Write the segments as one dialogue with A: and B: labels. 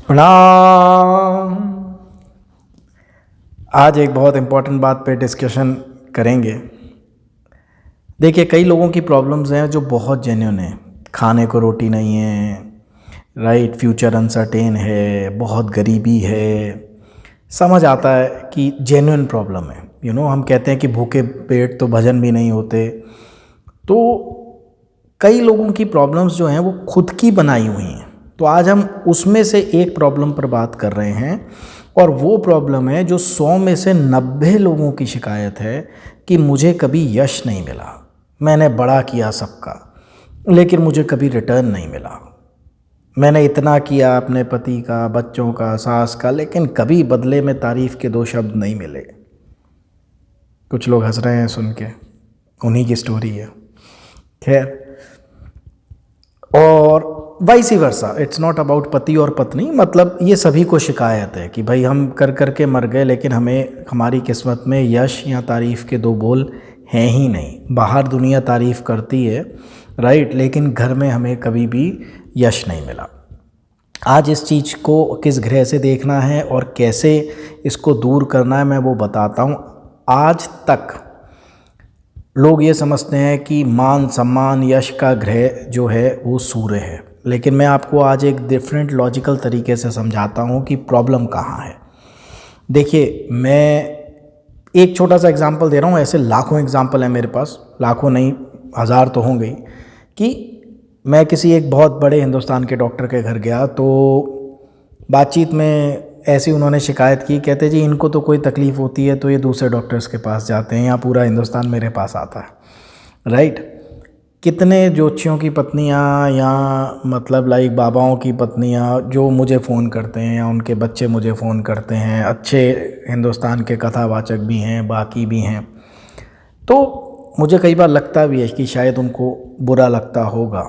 A: प्रणाम। आज एक बहुत इम्पोर्टेंट बात पे डिस्कशन करेंगे। देखिए, कई लोगों की प्रॉब्लम्स हैं जो बहुत जेन्युइन हैं। खाने को रोटी नहीं है, राइट, फ्यूचर अनसर्टेन है, बहुत गरीबी है। समझ आता है कि जेन्युइन प्रॉब्लम है। हम कहते हैं कि भूखे पेट तो भजन भी नहीं होते। तो कई लोगों की प्रॉब्लम्स जो हैं वो खुद की बनाई हुई हैं। तो आज हम उसमें से एक प्रॉब्लम पर बात कर रहे हैं, और वो प्रॉब्लम है जो 100 में से 90 लोगों की शिकायत है कि मुझे कभी यश नहीं मिला। मैंने बड़ा किया सबका, लेकिन मुझे कभी रिटर्न नहीं मिला। मैंने इतना किया अपने पति का, बच्चों का, सास का, लेकिन कभी बदले में तारीफ़ के 2 शब्द नहीं मिले। कुछ लोग हंस रहे हैं सुन के, उन्हीं की स्टोरी है। खैर, और वाइसी वर्सा, इट्स नॉट अबाउट पति और पत्नी। मतलब ये सभी को शिकायत है कि भाई हम कर कर के मर गए, लेकिन हमें हमारी किस्मत में यश या तारीफ़ के 2 बोल हैं ही नहीं। बाहर दुनिया तारीफ़ करती है, राइट, लेकिन घर में हमें कभी भी यश नहीं मिला। आज इस चीज़ को किस ग्रह से देखना है और कैसे इसको दूर करना है, मैं वो बताता हूँ। आज तक लोग ये समझते हैं कि मान सम्मान यश का ग्रह जो है वो सूर्य है, लेकिन मैं आपको आज एक डिफरेंट लॉजिकल तरीके से समझाता हूँ कि प्रॉब्लम कहाँ है। देखिए, मैं एक छोटा सा एग्जांपल दे रहा हूँ, ऐसे लाखों एग्जांपल हैं मेरे पास, लाखों नहीं, 1000 तो होंगे ही। कि मैं किसी एक बहुत बड़े हिंदुस्तान के डॉक्टर के घर गया, तो बातचीत में ऐसी उन्होंने शिकायत की। कहते जी इनको तो कोई तकलीफ़ होती है तो ये दूसरे डॉक्टर्स के पास जाते हैं, या पूरा हिंदुस्तान मेरे पास आता है, राइट। कितने ज्योतिषियों की पत्नियां, या मतलब लाइक बाबाओं की पत्नियां जो मुझे फ़ोन करते हैं, या उनके बच्चे मुझे फ़ोन करते हैं। अच्छे हिंदुस्तान के कथावाचक भी हैं, बाकी भी हैं। तो मुझे कई बार लगता भी है कि शायद उनको बुरा लगता होगा,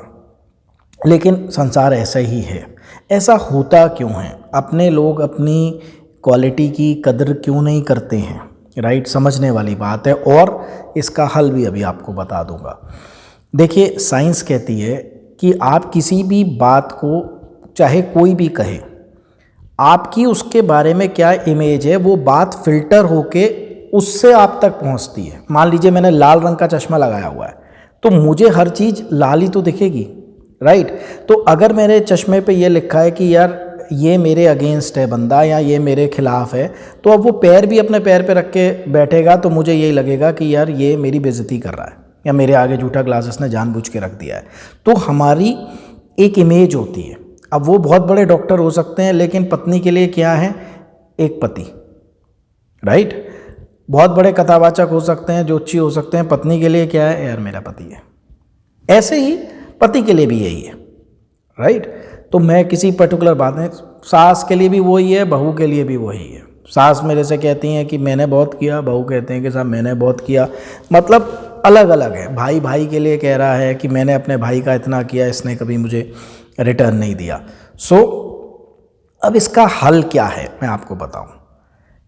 A: लेकिन संसार ऐसा ही है। ऐसा होता क्यों है? अपने लोग अपनी क्वालिटी की कदर क्यों नहीं करते हैं, राइट? समझने वाली बात है, और इसका हल भी अभी आपको बता दूंगा। देखिए, साइंस कहती है कि आप किसी भी बात को, चाहे कोई भी कहे, आपकी उसके बारे में क्या इमेज है, वो बात फिल्टर होके उससे आप तक पहुंचती है। मान लीजिए मैंने लाल रंग का चश्मा लगाया हुआ है, तो मुझे हर चीज़ लाल ही तो दिखेगी, राइट। तो अगर मेरे चश्मे पे ये लिखा है कि यार ये मेरे अगेंस्ट है बंदा, या ये मेरे खिलाफ है, तो अब वो पैर भी अपने पैर पे रख के बैठेगा तो मुझे यही लगेगा कि यार ये मेरी बेइज्जती कर रहा है, या मेरे आगे झूठा ग्लास इसने जानबूझ के रख दिया है। तो हमारी एक इमेज होती है। अब वो बहुत बड़े डॉक्टर हो सकते हैं, लेकिन पत्नी के लिए क्या है? एक पति, राइट। बहुत बड़े कथावाचक हो सकते हैं, ज्योतिषी हो सकते हैं, पत्नी के लिए क्या है? यार मेरा पति है। ऐसे ही पति के लिए भी यही है, राइट। तो मैं किसी पर्टिकुलर बात में, सास के लिए भी वही है, बहू के लिए भी वही है। सास मेरे से कहती हैं कि मैंने बहुत किया, बहू कहते हैं कि साहब मैंने बहुत किया। मतलब अलग अलग है। भाई भाई के लिए कह रहा है कि मैंने अपने भाई का इतना किया, इसने कभी मुझे रिटर्न नहीं दिया। सो अब इसका हल क्या है, मैं आपको बताऊं।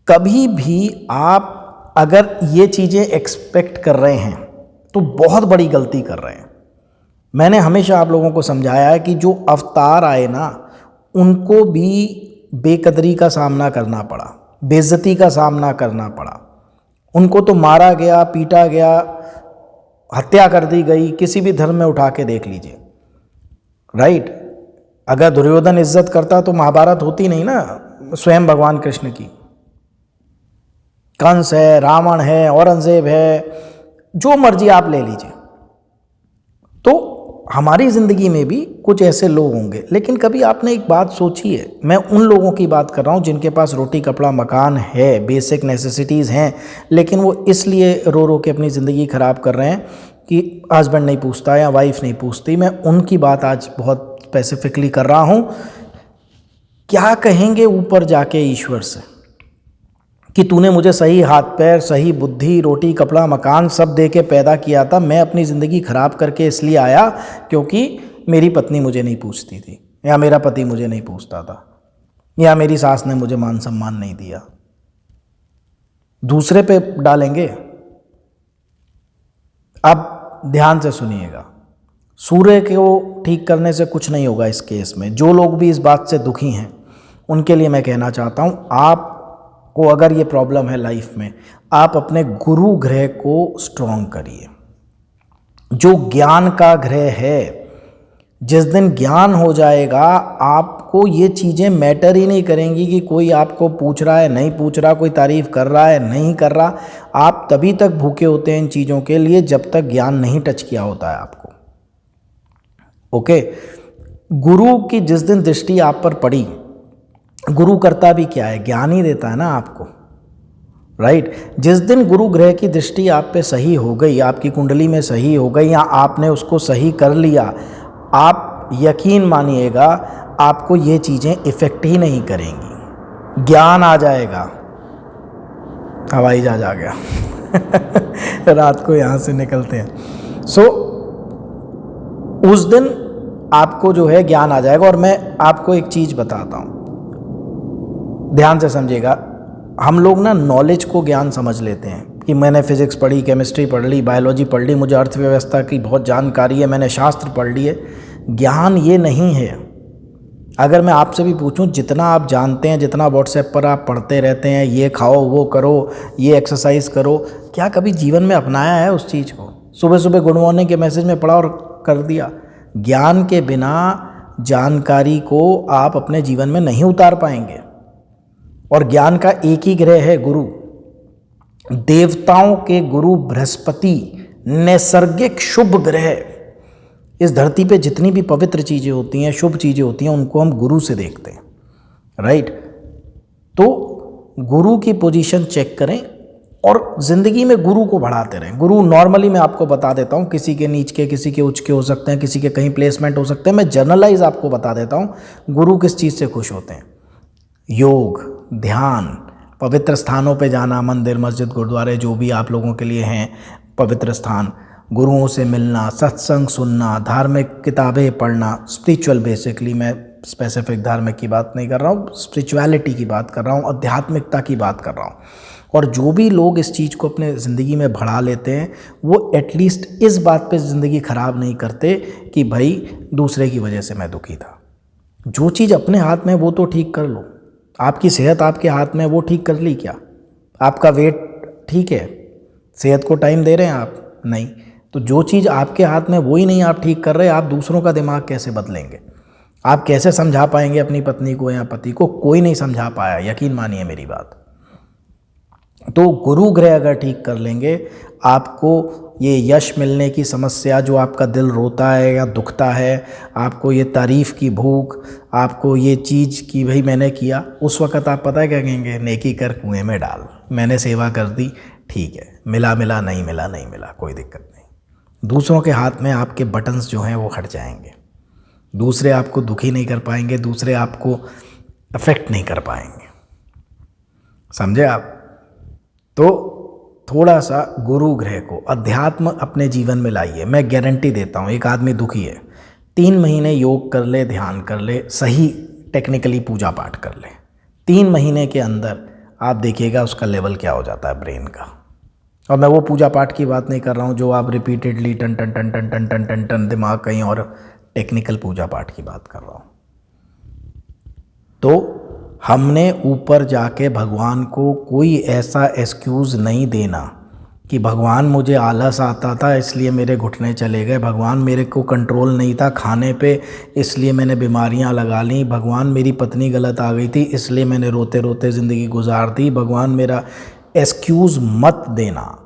A: कभी भी आप अगर ये चीज़ें एक्सपेक्ट कर रहे हैं तो बहुत बड़ी गलती कर रहे हैं। मैंने हमेशा आप लोगों को समझाया है कि जो अवतार आए ना, उनको भी बेकदरी का सामना करना पड़ा, बेइज्जती का सामना करना पड़ा। उनको तो मारा गया, पीटा गया, हत्या कर दी गई। किसी भी धर्म में उठा के देख लीजिए, राइट। अगर दुर्योधन इज्जत करता तो महाभारत होती नहीं ना, स्वयं भगवान कृष्ण की। कंस है, रावण है, औरंगजेब है, जो मर्जी आप ले लीजिए। तो हमारी ज़िंदगी में भी कुछ ऐसे लोग होंगे, लेकिन कभी आपने एक बात सोची है? मैं उन लोगों की बात कर रहा हूँ जिनके पास रोटी कपड़ा मकान है, बेसिक नेसेसिटीज़ हैं, लेकिन वो इसलिए रो रो के अपनी ज़िंदगी ख़राब कर रहे हैं कि हस्बैंड नहीं पूछता या वाइफ नहीं पूछती। मैं उनकी बात आज बहुत स्पेसिफिकली कर रहा हूँ। क्या कहेंगे ऊपर जाके ईश्वर से कि तूने मुझे सही हाथ पैर, सही बुद्धि, रोटी कपड़ा मकान सब दे के पैदा किया था, मैं अपनी ज़िंदगी ख़राब करके इसलिए आया क्योंकि मेरी पत्नी मुझे नहीं पूछती थी, या मेरा पति मुझे नहीं पूछता था, या मेरी सास ने मुझे मान सम्मान नहीं दिया। दूसरे पे डालेंगे। अब ध्यान से सुनिएगा, सूर्य को ठीक करने से कुछ नहीं होगा इस केस में। जो लोग भी इस बात से दुखी हैं उनके लिए मैं कहना चाहता हूँ, आपको अगर ये प्रॉब्लम है लाइफ में, आप अपने गुरु ग्रह को स्ट्रॉन्ग करिए। जो ज्ञान का ग्रह है, जिस दिन ज्ञान हो जाएगा आपको ये चीज़ें मैटर ही नहीं करेंगी कि कोई आपको पूछ रहा है नहीं पूछ रहा, कोई तारीफ़ कर रहा है नहीं कर रहा। आप तभी तक भूखे होते हैं इन चीज़ों के लिए जब तक ज्ञान नहीं टच किया होता है आपको। ओके, गुरु की जिस दिन दृष्टि आप पर पड़ी, गुरु करता भी क्या है, ज्ञान ही देता है ना आपको, राइट। जिस दिन गुरु ग्रह की दृष्टि आप पे सही हो गई, आपकी कुंडली में सही हो गई, या आपने उसको सही कर लिया, आप यकीन मानिएगा आपको ये चीज़ें इफ़ेक्ट ही नहीं करेंगी। ज्ञान आ जाएगा। हवाई जहाज आ गया रात को यहाँ से निकलते हैं। उस दिन आपको जो है ज्ञान आ जाएगा। और मैं आपको एक चीज़ बताता हूँ, ध्यान से समझिएगा। हम लोग ना नॉलेज को ज्ञान समझ लेते हैं कि मैंने फिजिक्स पढ़ी, केमिस्ट्री पढ़ ली, बायोलॉजी पढ़ ली, मुझे अर्थव्यवस्था की बहुत जानकारी है, मैंने शास्त्र पढ़ लिए। ज्ञान ये नहीं है। अगर मैं आपसे भी पूछूं, जितना आप जानते हैं, जितना व्हाट्सएप पर आप पढ़ते रहते हैं, ये खाओ, वो करो, ये एक्सरसाइज करो, क्या कभी जीवन में अपनाया है उस चीज़ को? सुबह सुबह गुड मॉर्निंग के मैसेज में पढ़ा और कर दिया। ज्ञान के बिना जानकारी को आप अपने जीवन में नहीं उतार पाएंगे। और ज्ञान का एक ही ग्रह है, गुरु। देवताओं के गुरु बृहस्पति, नैसर्गिक शुभ ग्रह। इस धरती पे जितनी भी पवित्र चीज़ें होती हैं, शुभ चीज़ें होती हैं, उनको हम गुरु से देखते हैं, राइट। तो गुरु की पोजीशन चेक करें और ज़िंदगी में गुरु को बढ़ाते रहें। गुरु नॉर्मली मैं आपको बता देता हूँ, किसी के नीच के, किसी के उच्च के हो सकते हैं, किसी के कहीं प्लेसमेंट हो सकते हैं। मैं जनरलाइज आपको बता देता हूँ गुरु किस चीज़ से खुश होते हैं। योग, ध्यान, पवित्र स्थानों पे जाना, मंदिर, मस्जिद, गुरुद्वारे, जो भी आप लोगों के लिए हैं पवित्र स्थान, गुरुओं से मिलना, सत्संग सुनना, धार्मिक किताबें पढ़ना, स्पिरिचुअल, बेसिकली मैं स्पेसिफिक धार्मिक की बात नहीं कर रहा हूँ, स्पिरिचुअलिटी की बात कर रहा हूँ, आध्यात्मिकता की बात कर रहा हूँ। और जो भी लोग इस चीज़ को अपने ज़िंदगी में बढ़ा लेते हैं, वो एटलीस्ट इस बात पे ज़िंदगी ख़राब नहीं करते कि भाई दूसरे की वजह से मैं दुखी था। जो चीज़ अपने हाथ में वो तो ठीक कर लो। आपकी सेहत आपके हाथ में, वो ठीक कर ली क्या? आपका वेट ठीक है, सेहत को टाइम दे रहे हैं आप? नहीं। तो जो चीज़ आपके हाथ में वो ही नहीं आप ठीक कर रहे, आप दूसरों का दिमाग कैसे बदलेंगे? आप कैसे समझा पाएंगे अपनी पत्नी को या पति को? कोई नहीं समझा पाया, यकीन मानिए मेरी बात। तो गुरु ग्रह अगर ठीक कर लेंगे, आपको ये यश मिलने की समस्या, जो आपका दिल रोता है या दुखता है, आपको ये तारीफ़ की भूख, आपको ये चीज़ कि भाई मैंने किया, उस वक़्त आप पता है क्या कहेंगे? नेकी कर कुएं में डाल। मैंने सेवा कर दी, ठीक है, मिला मिला, नहीं मिला नहीं मिला, कोई दिक्कत नहीं। दूसरों के हाथ में आपके बटन्स जो हैं वो हट जाएंगे। दूसरे आपको दुखी नहीं कर पाएंगे, दूसरे आपको अफेक्ट नहीं कर पाएंगे। समझे आप? तो थोड़ा सा गुरु ग्रह को, अध्यात्म अपने जीवन में लाइए। मैं गारंटी देता हूँ, एक आदमी दुखी है, 3 महीने योग कर ले, ध्यान कर ले, सही टेक्निकली पूजा पाठ कर ले, 3 महीने के अंदर आप देखिएगा उसका लेवल क्या हो जाता है ब्रेन का। और मैं वो पूजा पाठ की बात नहीं कर रहा हूँ जो आप रिपीटेडली टन टन टन टन टन टन टन टन दिमाग कहीं और, टेक्निकल पूजा पाठ की बात कर रहा हूँ। तो हमने ऊपर जाके भगवान को कोई ऐसा एक्सक्यूज़ नहीं देना कि भगवान मुझे आलस आता था इसलिए मेरे घुटने चले गए, भगवान मेरे को कंट्रोल नहीं था खाने पे इसलिए मैंने बीमारियां लगा ली, भगवान मेरी पत्नी गलत आ गई थी इसलिए मैंने रोते रोते ज़िंदगी गुजार दी। भगवान मेरा एक्सक्यूज़ मत देना।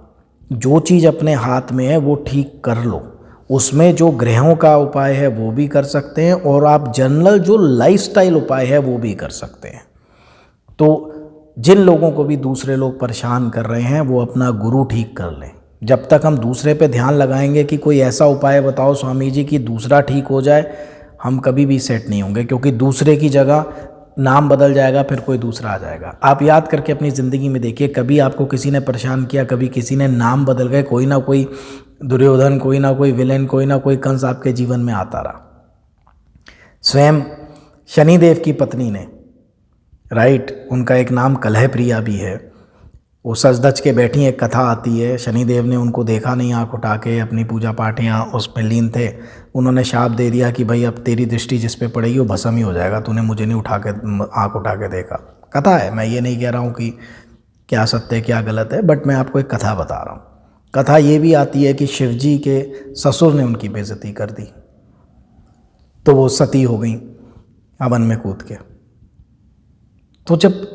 A: जो चीज़ अपने हाथ में है वो ठीक कर लो। उसमें जो ग्रहों का उपाय है वो भी कर सकते हैं, और आप जनरल जो लाइफस्टाइल उपाय है वो भी कर सकते हैं। तो जिन लोगों को भी दूसरे लोग परेशान कर रहे हैं, वो अपना गुरु ठीक कर लें। जब तक हम दूसरे पे ध्यान लगाएंगे कि कोई ऐसा उपाय बताओ स्वामी जी कि दूसरा ठीक हो जाए, हम कभी भी सेट नहीं होंगे, क्योंकि दूसरे की जगह नाम बदल जाएगा, फिर कोई दूसरा आ जाएगा। आप याद करके अपनी ज़िंदगी में देखिए, कभी आपको किसी ने परेशान किया, कभी किसी ने नाम बदल गए, कोई ना कोई दुर्योधन, कोई ना कोई विलेन, कोई ना कोई कंस आपके जीवन में आता रहा। स्वयं शनिदेव की पत्नी ने, राइट, उनका एक नाम कलह प्रिया भी है, वो सज धज के बैठी, एक कथा आती है, शनिदेव ने उनको देखा नहीं, आँख उठा के अपनी पूजा पाठ यहाँ उसमें लीन थे। उन्होंने शाप दे दिया कि भाई अब तेरी दृष्टि जिस पे पड़ेगी वो भस्म ही हो जाएगा, तूने मुझे नहीं आँख उठा के देखा। कथा है, मैं ये नहीं कह रहा हूँ कि क्या सत्य है क्या गलत है, बट मैं आपको एक कथा बता रहा हूँ। कथा ये भी आती है कि शिव जी के ससुर ने उनकी बेइज्जती कर दी, तो वो सती हो गई अवन में कूद के। तो जब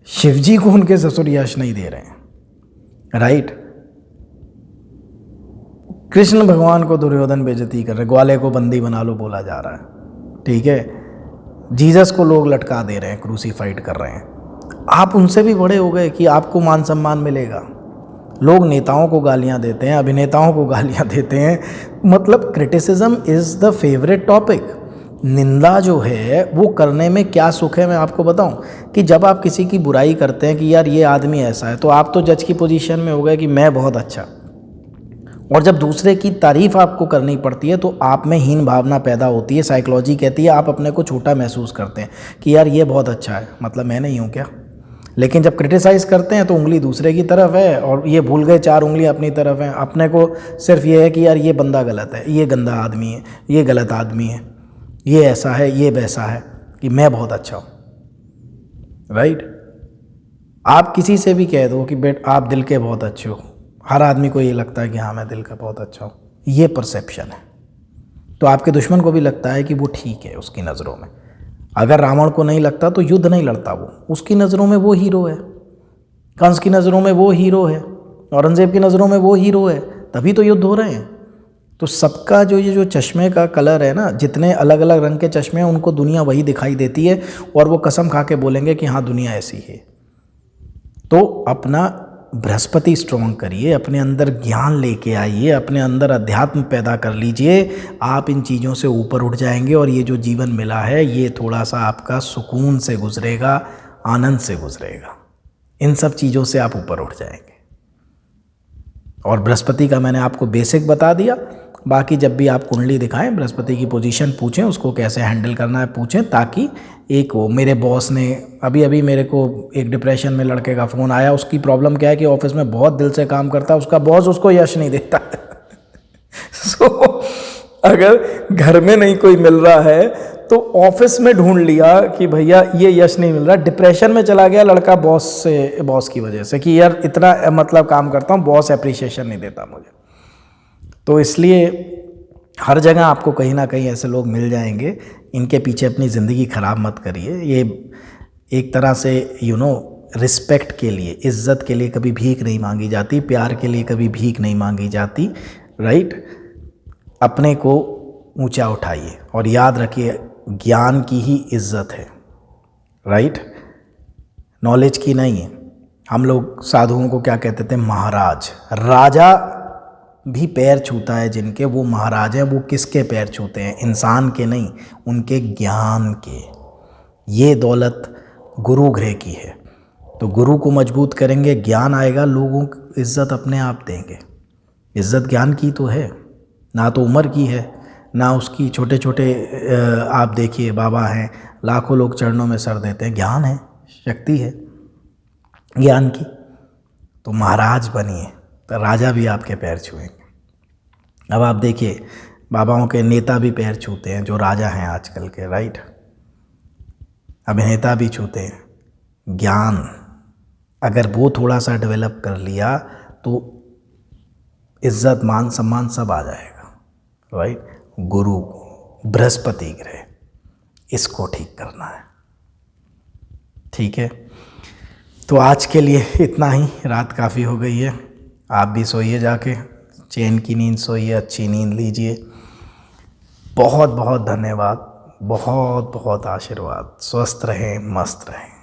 A: शिव जी को उनके ससुर यश नहीं दे रहे हैं, राइट, कृष्ण भगवान को दुर्योधन बेइज्जती कर रहे, ग्वाले को बंदी बना लो बोला जा रहा है, ठीक है, जीसस को लोग लटका दे रहे हैं, क्रूसीफाइड कर रहे हैं। आप उनसे भी बड़े हो गए कि आपको मान सम्मान मिलेगा। लोग नेताओं को गालियां देते हैं, अभिनेताओं को गालियां देते हैं, मतलब criticism is the favourite topic. निंदा जो है वो करने में क्या सुख है, मैं आपको बताऊं कि जब आप किसी की बुराई करते हैं कि यार ये आदमी ऐसा है, तो आप तो जज की पोजीशन में हो गए कि मैं बहुत अच्छा, और जब दूसरे की तारीफ़ आपको करनी पड़ती है तो आप में हीन भावना पैदा होती है। साइकोलॉजी कहती है आप अपने को छोटा महसूस करते हैं कि यार ये बहुत अच्छा है, मतलब मैं नहीं हूँ क्या। लेकिन जब क्रिटिसाइज़ करते हैं तो उंगली दूसरे की तरफ है, और ये भूल गए 4 उंगलियां अपनी तरफ हैं। अपने को सिर्फ ये है कि यार ये बंदा गलत है, ये गंदा आदमी है, ये गलत आदमी है, ये ऐसा है, ये वैसा है, कि मैं बहुत अच्छा हूँ, राइट। आप किसी से भी कह दो कि बेट आप दिल के बहुत अच्छे हो, हर आदमी को ये लगता है कि हाँ मैं दिल का बहुत अच्छा हूँ, ये परसेप्शन है। तो आपके दुश्मन को भी लगता है कि वो ठीक है उसकी नज़रों में। अगर रावण को नहीं लगता तो युद्ध नहीं लड़ता वो, उसकी नज़रों में वो हीरो है, कंस की नज़रों में वो हीरो है, औरंगजेब की नज़रों में वो हीरो है, तभी तो युद्ध हो रहे हैं। तो सबका ये जो चश्मे का कलर है ना, जितने अलग अलग रंग के चश्मे हैं उनको दुनिया वही दिखाई देती है, और वो कसम खा के बोलेंगे कि हाँ दुनिया ऐसी है। तो अपना बृहस्पति स्ट्रॉन्ग करिए, अपने अंदर ज्ञान लेके आइए, अपने अंदर अध्यात्म पैदा कर लीजिए, आप इन चीज़ों से ऊपर उठ जाएंगे, और ये जो जीवन मिला है ये थोड़ा सा आपका सुकून से गुजरेगा, आनंद से गुजरेगा, इन सब चीज़ों से आप ऊपर उठ जाएंगे। और बृहस्पति का मैंने आपको बेसिक बता दिया, बाकी जब भी आप कुंडली दिखाएं बृहस्पति की पोजीशन पूछें, उसको कैसे हैंडल करना है पूछें, ताकि एक वो मेरे बॉस ने अभी मेरे को एक डिप्रेशन में लड़के का फ़ोन आया, उसकी प्रॉब्लम क्या है कि ऑफिस में बहुत दिल से काम करता है, उसका बॉस उसको यश नहीं देता है। सो अगर घर में नहीं कोई मिल रहा है तो ऑफिस में ढूंढ लिया कि भैया ये यश नहीं मिल रहा, डिप्रेशन में चला गया लड़का बॉस की वजह से कि यार इतना मतलब काम करता हूँ, बॉस अप्रिशिएशन नहीं देता मुझे। तो इसलिए हर जगह आपको कहीं ना कहीं ऐसे लोग मिल जाएंगे, इनके पीछे अपनी ज़िंदगी ख़राब मत करिए। ये एक तरह से रिस्पेक्ट के लिए, इज़्ज़त के लिए कभी भीख नहीं मांगी जाती, प्यार के लिए कभी भीख नहीं मांगी जाती, राइट। अपने को ऊंचा उठाइए और याद रखिए ज्ञान की ही इज़्ज़त है, राइट, नॉलेज की नहीं है। हम लोग साधुओं को क्या कहते थे, महाराज। राजा भी पैर छूता है जिनके, वो महाराज हैं। वो किसके पैर छूते हैं? इंसान के नहीं, उनके ज्ञान के। ये दौलत गुरु गृह की है। तो गुरु को मजबूत करेंगे, ज्ञान आएगा, लोगों को इज़्ज़त अपने आप देंगे। इज़्ज़त ज्ञान की तो है, ना तो उम्र की है, ना उसकी। छोटे छोटे आप देखिए बाबा हैं, लाखों लोग चरणों में सर देते हैं। ज्ञान है, शक्ति है ज्ञान की। तो महाराज बनिए तो राजा भी आपके पैर छुएंगे। अब आप देखिए बाबाओं के नेता भी पैर छूते हैं जो राजा हैं आजकल के, राइट। अभिनेता भी छूते हैं। ज्ञान अगर वो थोड़ा सा डेवलप कर लिया तो इज्जत मान सम्मान सब आ जाएगा, राइट। गुरु बृहस्पति ग्रह, इसको ठीक करना है, ठीक है। तो आज के लिए इतना ही, रात काफ़ी हो गई है। आप भी सोइए, जाके चैन की नींद सोइए, अच्छी नींद लीजिए। बहुत बहुत धन्यवाद, बहुत बहुत आशीर्वाद। स्वस्थ रहें, मस्त रहें।